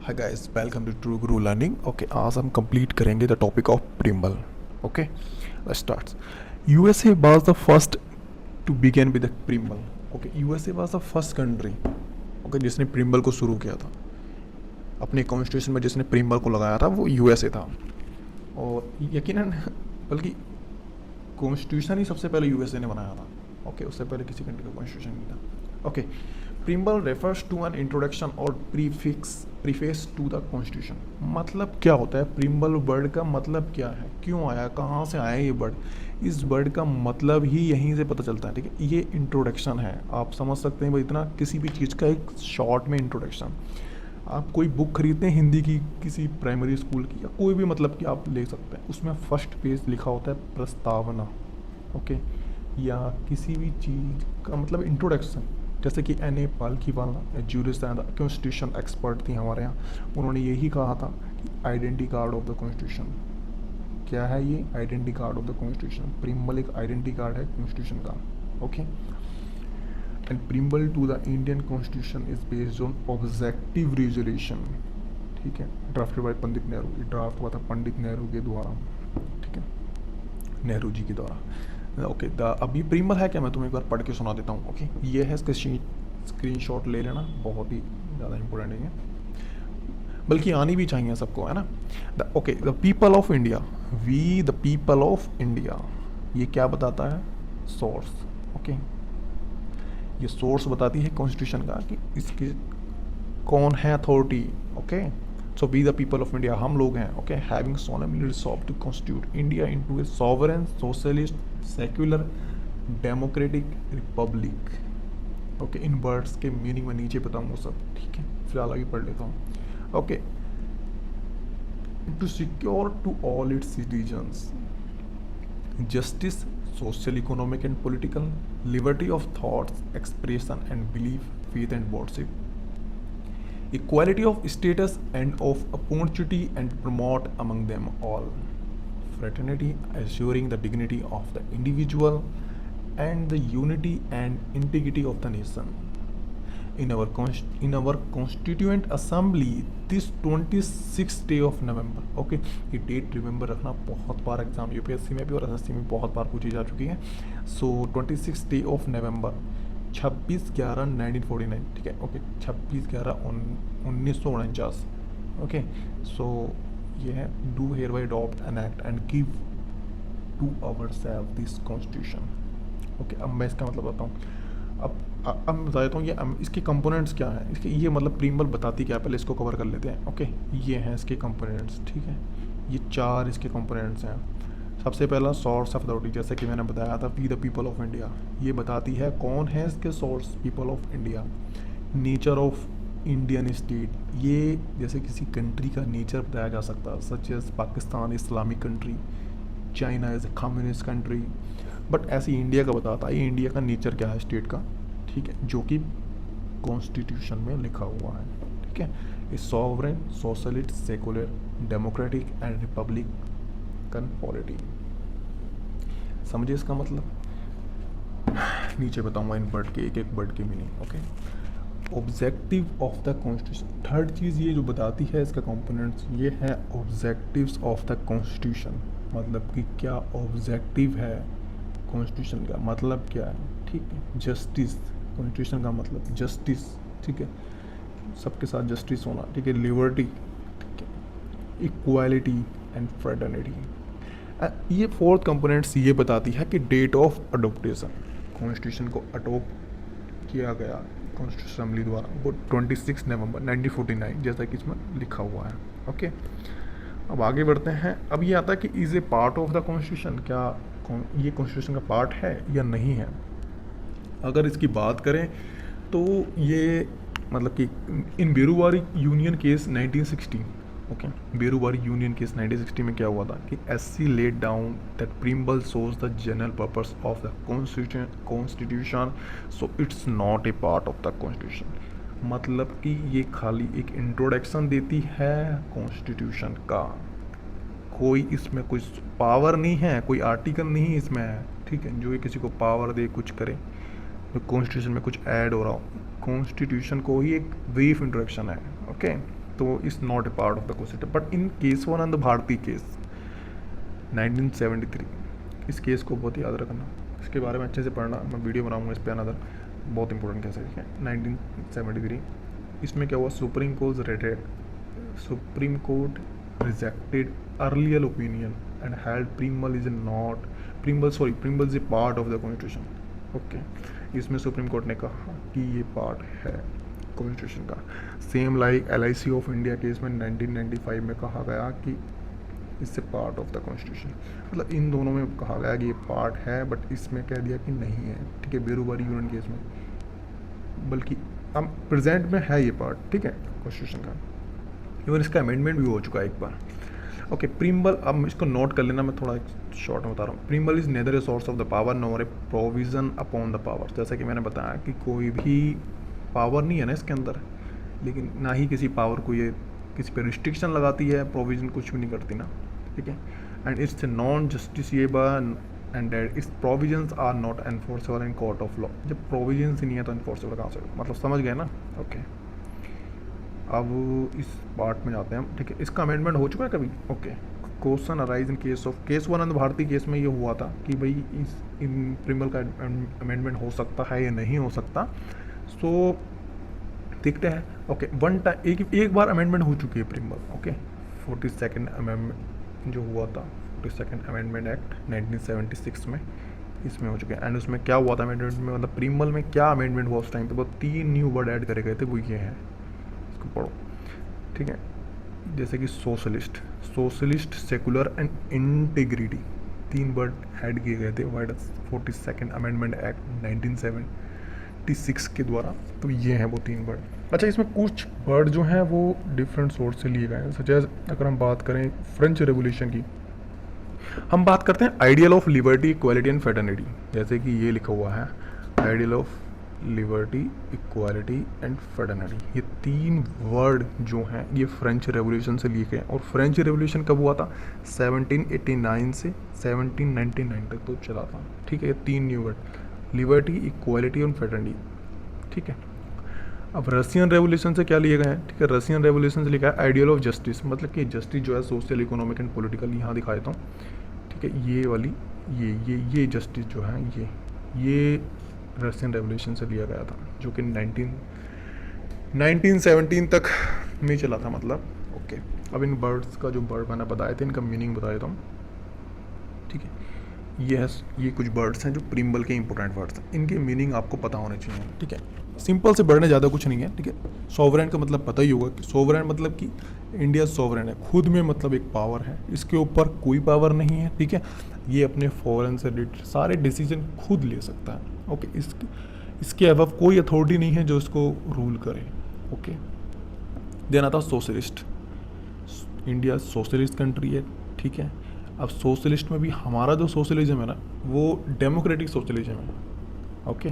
Hi guys, welcome to True Guru Learning. Okay, आज हम complete करेंगे the topic of preamble. Okay, let's start. USA was the first to begin with the preamble. Okay, USA was the first country okay जिसने preamble को शुरू किया था। अपने constitution में जिसने प्रिम्बल को लगाया था वो यूएसए था। और यकीनन बल्कि कॉन्स्टिट्यूशन ही सबसे पहले यूएसए ने बनाया था। ओके, उससे पहले किसी कंट्री का कॉन्स्टिट्यूशन नहीं था। Okay, preamble refers to an introduction और प्रीफेस टू द कॉन्स्टिट्यूशन। मतलब क्या होता है प्रिम्बल वर्ड का, मतलब क्या है, क्यों आया, कहाँ से आया ये वर्ड। इस वर्ड का मतलब ही यहीं से पता चलता है। ठीक है, ये इंट्रोडक्शन है, आप समझ सकते हैं भाई, इतना किसी भी चीज़ का एक शॉर्ट में इंट्रोडक्शन। आप कोई बुक खरीदते हैं हिंदी की, किसी प्राइमरी स्कूल की या कोई भी, मतलब कि आप ले सकते हैं, उसमें फर्स्ट पेज लिखा होता है प्रस्तावना। ओके, या किसी भी चीज़ का मतलब इंट्रोडक्शन। जैसे कि N A Palkhivala jurist and constitution expert थी हमारे यहाँ, उन्होंने यही कहा था कि identity card of the constitution. क्या है ये identity card of the constitution? Preamble एक आइडेंटिटी कार्ड है कॉन्स्टिट्यूशन का। Okay, and preamble to the Indian constitution is based on objective resolution. ठीक है, ड्राफ्टेड बाय पंडित नेहरू। ये ड्राफ्ट हुआ था पंडित नेहरू के द्वारा। ठीक है, नेहरू जी के द्वारा। ओके, अभी प्रिम्बल है क्या, मैं तुम्हें एक बार पढ़ के सुना देता हूँ। ओके, ये है, इसका स्क्रीनशॉट ले लेना, बहुत ही ज़्यादा इंपॉर्टेंट है, बल्कि आनी भी चाहिए सबको, है ना। Okay, the people of India, we the people of India, ये क्या बताता है? सोर्स। ओके, ये सोर्स बताती है कॉन्स्टिट्यूशन का कि इसके कौन है authority. Okay, so we the people of India, हम लोग हैं। Okay, having solemnly resolve to constitute India into a sovereign socialist secular democratic republic. Okay, इन वर्ड्स के मीनिंग में नीचे बताऊंगा सब। ठीक है, फिलहाल अभी पढ़ लेता हूँ। Okay, to secure to all its citizens justice, social, economic and political, liberty of thoughts, expression and belief, faith and worship, equality of status and of opportunity and promote among them all, fraternity, assuring the dignity of the individual and the unity and integrity of the nation. In our constituent assembly this 26th day of November। Okay, ये date remember रखना, बहुत बार exam UPSC में भी और SSC में बहुत बार पूछी जा चुकी है। So 26 day of November 26/11/1949। ठीक है, ओके, 26/11/1949। ओके, सो ये है do hereby adopt enact and give to ourselves this constitution. Okay, अब मैं इसका मतलब बताता हूँ। अब मैं बता देता हूँ ये इसके कंपोनेंट्स क्या हैं। इसके ये मतलब प्रिम्बल बताती क्या है, पहले इसको कवर कर लेते हैं। ओके, ये हैं इसके कंपोनेंट्स। ठीक है, ये 4 इसके कंपोनेंट्स हैं। सबसे पहला सोर्स ऑफ अथॉरिटी, जैसे कि मैंने बताया था, we the people of India, ये बताती है कौन है इसके source, people of India. Nature of Indian state, ये जैसे किसी कंट्री का नेचर बताया जा सकता है, such as Pakistan Islamic country, China is a communist country, but ऐसे इंडिया का बताता है, ये इंडिया का नेचर क्या है स्टेट का। ठीक है, जो कि कॉन्स्टिट्यूशन में लिखा हुआ है। ठीक है, a sovereign socialist secular democratic and republican polity. समझिए इसका मतलब, नीचे बताऊंगा इन वर्ड के, एक एक वर्ड के meaning. Okay, objective of the constitution, third चीज़ ये जो बताती है इसका कंपोनेंट्स, ये है ऑब्जेक्टिव्स ऑफ द कॉन्स्टिट्यूशन। मतलब कि क्या ऑब्जेक्टिव है कॉन्स्टिट्यूशन का, मतलब क्या है। ठीक है, जस्टिस, कॉन्स्टिट्यूशन का मतलब जस्टिस। ठीक है, सबके साथ जस्टिस होना। ठीक है, लिबर्टी, ठीक है, इक्वालिटी एंड फ्रेटर्निटी। ये 4th कंपोनेंट्स ये बताती है कि डेट ऑफ अडोप्टेशन, कॉन्स्टिट्यूशन को अडोप्ट किया गया कॉन्स्टिट्यूशन असेंबली द्वारा, वो 26 नवंबर 1949, जैसा कि इसमें लिखा हुआ है। ओके, अब आगे बढ़ते हैं। अब ये आता है कि is a part of the constitution, क्या ये कॉन्स्टिट्यूशन का पार्ट है या नहीं है। अगर इसकी बात करें तो ये मतलब कि in Berubari union case 1960। Okay, Berubari union case 1960 में क्या हुआ था कि SC laid down that preamble shows the general purpose of the constitution, so it's not a part of the constitution. मतलब कि ये खाली एक इंट्रोडक्शन देती है कॉन्स्टिट्यूशन का, कोई इसमें कुछ पावर नहीं है, कोई आर्टिकल नहीं इसमें है। ठीक है, जो ये किसी को पावर दे कुछ करे, कॉन्स्टिट्यूशन में कुछ ऐड हो रहा हो, कॉन्स्टिट्यूशन को ही एक ब्रीफ इंट्रोडक्शन है। ओके, तो is not a part of the constitution. But in Kesavananda Bharati case 1973, इस केस को बहुत याद रखना, इसके बारे में अच्छे से पढ़ना, मैं वीडियो बनाऊंगा इस पर अनदर, बहुत इंपॉर्टेंट केस है। 1973 इसमें क्या हुआ, Supreme Court rejected earlier opinion and held preamble is a part of the constitution. Okay, इसमें सुप्रीम कोर्ट ने कहा कि ये पार्ट है कॉन्स्टिट्यूशन का। Same like LIC of India case में 1995 में कहा गया कि इससे पार्ट ऑफ द कॉन्स्टिट्यूशन, मतलब इन दोनों में कहा गया कि ये पार्ट है, बट इसमें कह दिया कि नहीं है। ठीक है, बेरूबारी यूनियन केस में, बल्कि अब प्रेजेंट में है ये पार्ट, ठीक है, कॉन्स्टिट्यूशन का। इवन इसका अमेंडमेंट भी हो चुका है एक बार। ओके, प्रीम्बल, अब इसको नोट कर लेना, मैं थोड़ा शॉर्ट में बता रहा हूँ। Preamble is neither a source of the power nor a provision upon the power. जैसा कि मैंने बताया कि कोई भी पावर नहीं है ना इसके अंदर, लेकिन ना ही किसी पावर को ये किसी पे रिस्ट्रिक्शन लगाती है, प्रोविजन कुछ भी नहीं करती ना, ठीक है। And it's non justiciable and that its provisions are not enforceable in court of law. जब प्रोविजंस ही नहीं है तो एनफोर्सेबल कहाँ से, मतलब समझ गए ना। ओके, अब इस पार्ट में जाते हैं हम, ठीक है। इसका अमेंडमेंट हो चुका है कभी? Okay, question arise in case of Kesavananda Bharati case में ये हुआ था कि भाई इन प्रीम्बल का अमेंडमेंट हो सकता है या नहीं हो सकता। सो देखते हैं। ओके, वन टाइम एक बार अमेंडमेंट हो चुकी है प्रीम्बल। ओके, 42nd अमेंडमेंट जो हुआ था, 42nd अमेंडमेंट एक्ट 1976 में, इसमें हो चुके हैं। एंड उसमें क्या हुआ था अमेंडमेंट में, मतलब प्रीम्बल में क्या अमेंडमेंट हुआ उस टाइम पे, वो 3 न्यू वर्ड ऐड करे गए थे, वो ये हैं, इसको पढ़ो, ठीक है। जैसे कि socialist, secular and integrity, 3 word add किए गए थे वर्ड 42nd अमेंडमेंट एक्ट 1976 के द्वारा। तो ये हैं वो 3 वर्ड। अच्छा, इसमें कुछ वर्ड जो हैं वो डिफरेंट सोर्स से लिए गए हैं। सच एज अगर हम बात करें फ्रेंच रेवोल्यूशन की, हम बात करते हैं ideal of liberty, equality and fraternity. जैसे कि ये लिखा हुआ है, ideal of liberty, equality and fraternity. ये 3 वर्ड जो हैं ये फ्रेंच रेवोल्यूशन से लिए गए। और फ्रेंच रेवोल्यूशन कब हुआ था? 1789 से 1799 तक तो चला था, ठीक है। ये 3 न्यू वर्ड, लिबर्टी, इक्वालिटी और फ्रेटर्निटी, ठीक है। अब रशियन रेवोल्यूशन से क्या लिए गए हैं? ठीक है, रशियन रेवोल्यूशन से लिखा है आइडियल ऑफ जस्टिस, मतलब कि जस्टिस जो है सोशल, इकोनॉमिक एंड पॉलिटिकल, यहाँ दिखा देता हूँ, ठीक है। ये वाली ये जस्टिस जो है ये रशियन रेवोल्यूशन से लिया गया था, जो कि 1917 तक में चला था, मतलब। ओके, अब इन वर्ड्स का जो वर्ड मैंने बताए थे, इनका मीनिंग बता देता हूँ, ठीक है। ये कुछ वर्ड्स हैं जो प्रीम्बल के इंपॉर्टेंट वर्ड्स हैं, इनके मीनिंग आपको पता होने चाहिए, ठीक है। सिंपल से बढ़ने ज़्यादा कुछ नहीं है, ठीक है। सोवरेन का मतलब पता ही होगा कि सोवरेन मतलब कि इंडिया सोवरेन है, खुद में मतलब एक पावर है, इसके ऊपर कोई पावर नहीं है, ठीक है। ये अपने फॉरेन से रिलेटेड सारे डिसीजन खुद ले सकता है, ओके। इसके अलावा कोई अथॉरिटी नहीं है जो इसको रूल करे, ओके। देन आता सोशलिस्ट, इंडिया सोशलिस्ट कंट्री है, ठीक है। अब सोशलिस्ट में भी हमारा जो सोशलिज्म है ना, वो डेमोक्रेटिक सोशलिज्म है, ओके।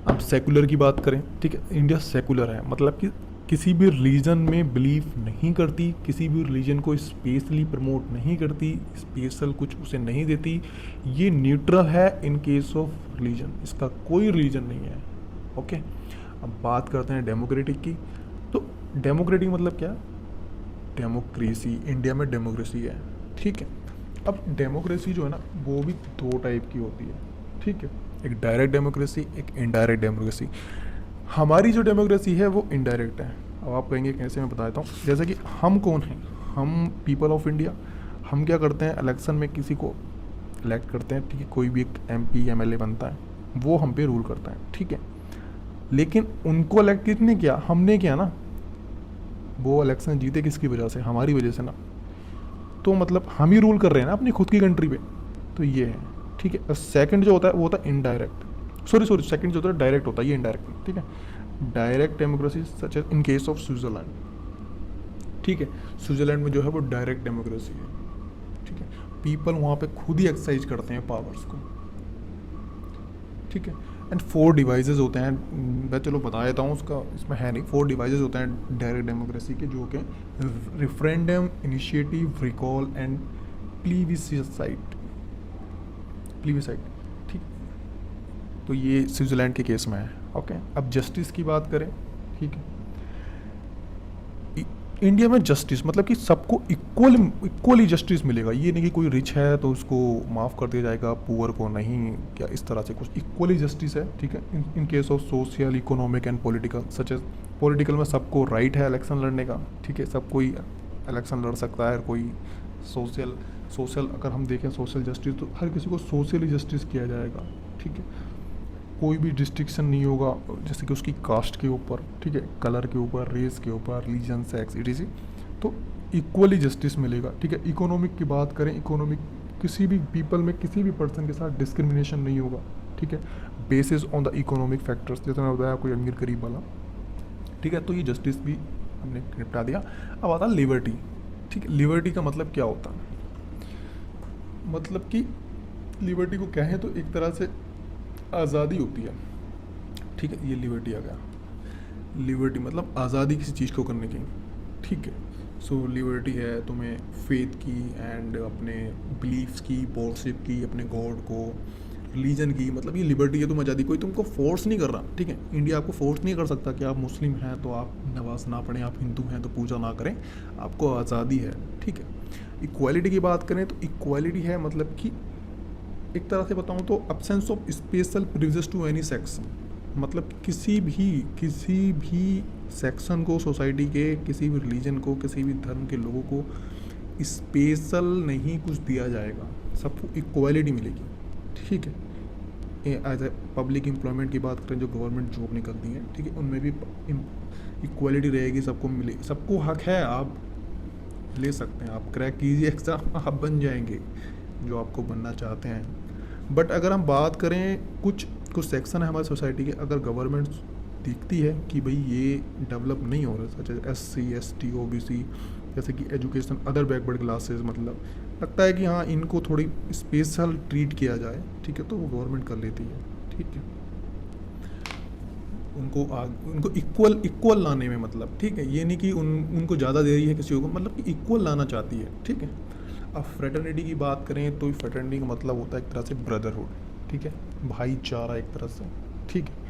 अब सेकुलर की बात करें, ठीक है, इंडिया सेकुलर है, मतलब कि किसी भी रिलीजन में बिलीव नहीं करती, किसी भी रिलीजन को स्पेशली प्रमोट नहीं करती, स्पेशल कुछ उसे नहीं देती, ये न्यूट्रल है इन केस ऑफ रिलीजन, इसका कोई रिलीजन नहीं है, ओके। अब बात करते हैं डेमोक्रेटिक की, तो डेमोक्रेटिक मतलब क्या? डेमोक्रेसी, इंडिया में डेमोक्रेसी है, ठीक है। अब डेमोक्रेसी जो है ना, वो भी 2 टाइप की होती है, ठीक है। एक डायरेक्ट डेमोक्रेसी, एक इनडायरेक्ट डेमोक्रेसी। हमारी जो डेमोक्रेसी है वो इनडायरेक्ट है। अब आप कहेंगे कैसे, मैं बताता हूँ। जैसे कि हम कौन हैं? हम पीपल ऑफ इंडिया। हम क्या करते हैं, इलेक्शन में किसी को इलेक्ट करते हैं, ठीक है। कोई भी एक MP MLA बनता है, वो हम पे रूल करता है, ठीक है। लेकिन उनको इलेक्ट किसने किया? हमने किया ना। वो इलेक्शन जीते किसकी वजह से? हमारी वजह से ना। तो मतलब हम ही रूल कर रहे हैं ना अपनी खुद की कंट्री पे, तो ये है, ठीक है। सेकंड जो होता है वो होता है इनडायरेक्ट, सॉरी सेकंड जो होता है डायरेक्ट होता है, ये इनडायरेक्ट, ठीक है। Direct democracy such as in case of Switzerland, ठीक है। स्विट्जरलैंड में जो है वो डायरेक्ट डेमोक्रेसी है, ठीक है। पीपल वहाँ पे खुद ही एक्सरसाइज करते हैं पावर्स को, ठीक है। एंड 4 डिवाइसेस होते हैं, मैं चलो बता देता हूँ, उसका इसमें है नहीं। 4 डिवाइसेस होते हैं डायरेक्ट डेमोक्रेसी के, जो कि रेफरेंडम, इनिशिएटिव, रिकॉल एंड प्लीविसाइट, ठीक। तो ये स्विट्जरलैंड के केस में है, ओके। अब जस्टिस की बात करें, ठीक है। इंडिया में जस्टिस मतलब कि सबको इक्वली जस्टिस मिलेगा। ये नहीं कि कोई रिच है तो उसको माफ़ कर दिया जाएगा, पुअर को नहीं, क्या इस तरह से कुछ। इक्वली जस्टिस है, ठीक है। In case of social, economic and political, such as political में सबको राइट है इलेक्शन लड़ने का, ठीक है। सब कोई इलेक्शन लड़ सकता है। कोई सोशल सोशल अगर हम देखें सोशल जस्टिस, तो हर किसी को सोशली जस्टिस किया जाएगा, ठीक है। कोई भी डिस्ट्रिक्शन नहीं होगा जैसे कि उसकी कास्ट के ऊपर, ठीक है, कलर के ऊपर, रेस के ऊपर, रिलीजन, सेक्स, इटीसी। तो इक्वली जस्टिस मिलेगा, ठीक है। इकोनॉमिक की बात करें, इकोनॉमिक किसी भी पीपल में किसी भी पर्सन के साथ डिस्क्रिमिनेशन नहीं होगा, ठीक है, basis on the economic factors, जैसे मैं बताया कोई अमीर गरीब वाला, ठीक है। तो ये जस्टिस भी हमने निपटा दिया। अब आता लिबर्टी, ठीक है। लिबर्टी का मतलब क्या होता है? मतलब कि लिबर्टी को कहें तो एक तरह से आज़ादी होती है, ठीक है। ये लिबर्टी आ गया। लिबर्टी मतलब आज़ादी किसी चीज़ को करने की, ठीक है। सो लिबर्टी है तुम्हें फेथ की एंड अपने बिलीफ्स की, वर्शिप की, अपने गॉड को, रिलीजन की, मतलब ये लिबर्टी है। तुम आज़ादी, कोई तुमको फोर्स नहीं कर रहा, ठीक है। इंडिया आपको फोर्स नहीं कर सकता कि आप मुस्लिम हैं तो आप नमाज ना पढ़ें, आप हिंदू हैं तो पूजा ना करें। आपको आज़ादी है, ठीक है। इक्वालिटी की बात करें तो इक्वालिटी है मतलब कि एक तरह से बताऊं तो absence of special privilege to any section, मतलब किसी भी सेक्शन को, सोसाइटी के किसी भी रिलीजन को, किसी भी धर्म के लोगों को स्पेशल नहीं कुछ दिया जाएगा, सबको इक्वालिटी मिलेगी, ठीक है। एज ए पब्लिक एम्प्लॉयमेंट की बात करें, जो गवर्नमेंट जॉब निकलती हैं, ठीक है, उनमें भी इक्वालिटी रहेगी, सबको मिले, सबको हक है। आप ले सकते हैं, आप क्रैक कीजिए एग्ज़ाम, आप बन जाएंगे जो आपको बनना चाहते हैं। बट अगर हम बात करें कुछ सेक्शन है हमारी सोसाइटी के, अगर गवर्नमेंट देखती है कि भाई ये डेवलप नहीं हो रहा, सच SC ST OBC, जैसे कि एजुकेशन, अदर बैकवर्ड क्लासेस, मतलब लगता है कि हाँ इनको थोड़ी स्पेशल ट्रीट किया जाए, ठीक है, तो वो गवर्नमेंट कर लेती है, ठीक है। उनको इक्वल लाने में, मतलब ठीक है, ये नहीं कि उनको ज़्यादा दे रही है किसी को, मतलब कि इक्वल लाना चाहती है, ठीक है। अब फ्रेटर्निटी की बात करें तो फ्रेटर्निटी का मतलब होता है एक तरह से ब्रदरहुड, ठीक है, भाईचारा एक तरह से, ठीक है।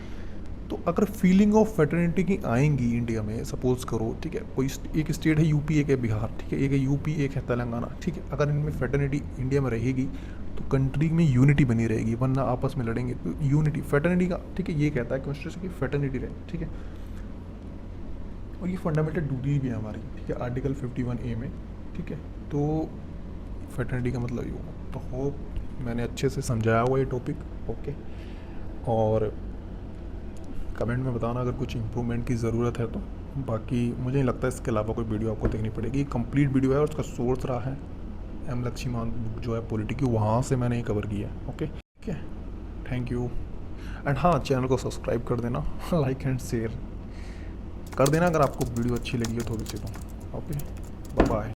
तो अगर फीलिंग ऑफ फ्रेटर्निटी की आएंगी इंडिया में, सपोज करो, ठीक है, कोई एक स्टेट है यूपी, एक है बिहार, ठीक है, एक है यूपी, एक है तेलंगाना, ठीक है। अगर इनमें फ्रेटर्निटी इंडिया में रहेगी तो कंट्री में यूनिटी बनी रहेगी, वरना आपस में लड़ेंगे। तो यूनिटी फ्रेटर्निटी का, ठीक है, ये कहता है कॉन्स्टिट्यूशन की फ्रेटर्निटी रहे, ठीक है। और ये फंडामेंटल ड्यूटी भी है हमारी, ठीक है, आर्टिकल 51A में, ठीक है। तो फ्रेटर्निटी का मतलब ये होगा। तो होप मैंने अच्छे से समझाया हुआ ये टॉपिक, ओके। और कमेंट में बताना अगर कुछ इम्प्रूवमेंट की ज़रूरत है तो। बाकी मुझे नहीं लगता इसके अलावा कोई वीडियो आपको देखनी पड़ेगी। कंप्लीट वीडियो है और उसका सोर्स रहा है M लक्ष्मीकांत बुक जो है पॉलिटी की, वहाँ से मैंने कवर किया है, ओके, ठीक है। Thank you. एंड हाँ, चैनल को सब्सक्राइब कर देना, लाइक एंड शेयर कर देना अगर आपको वीडियो अच्छी लगी है थोड़ी सी तो, ओके, बाय बाय।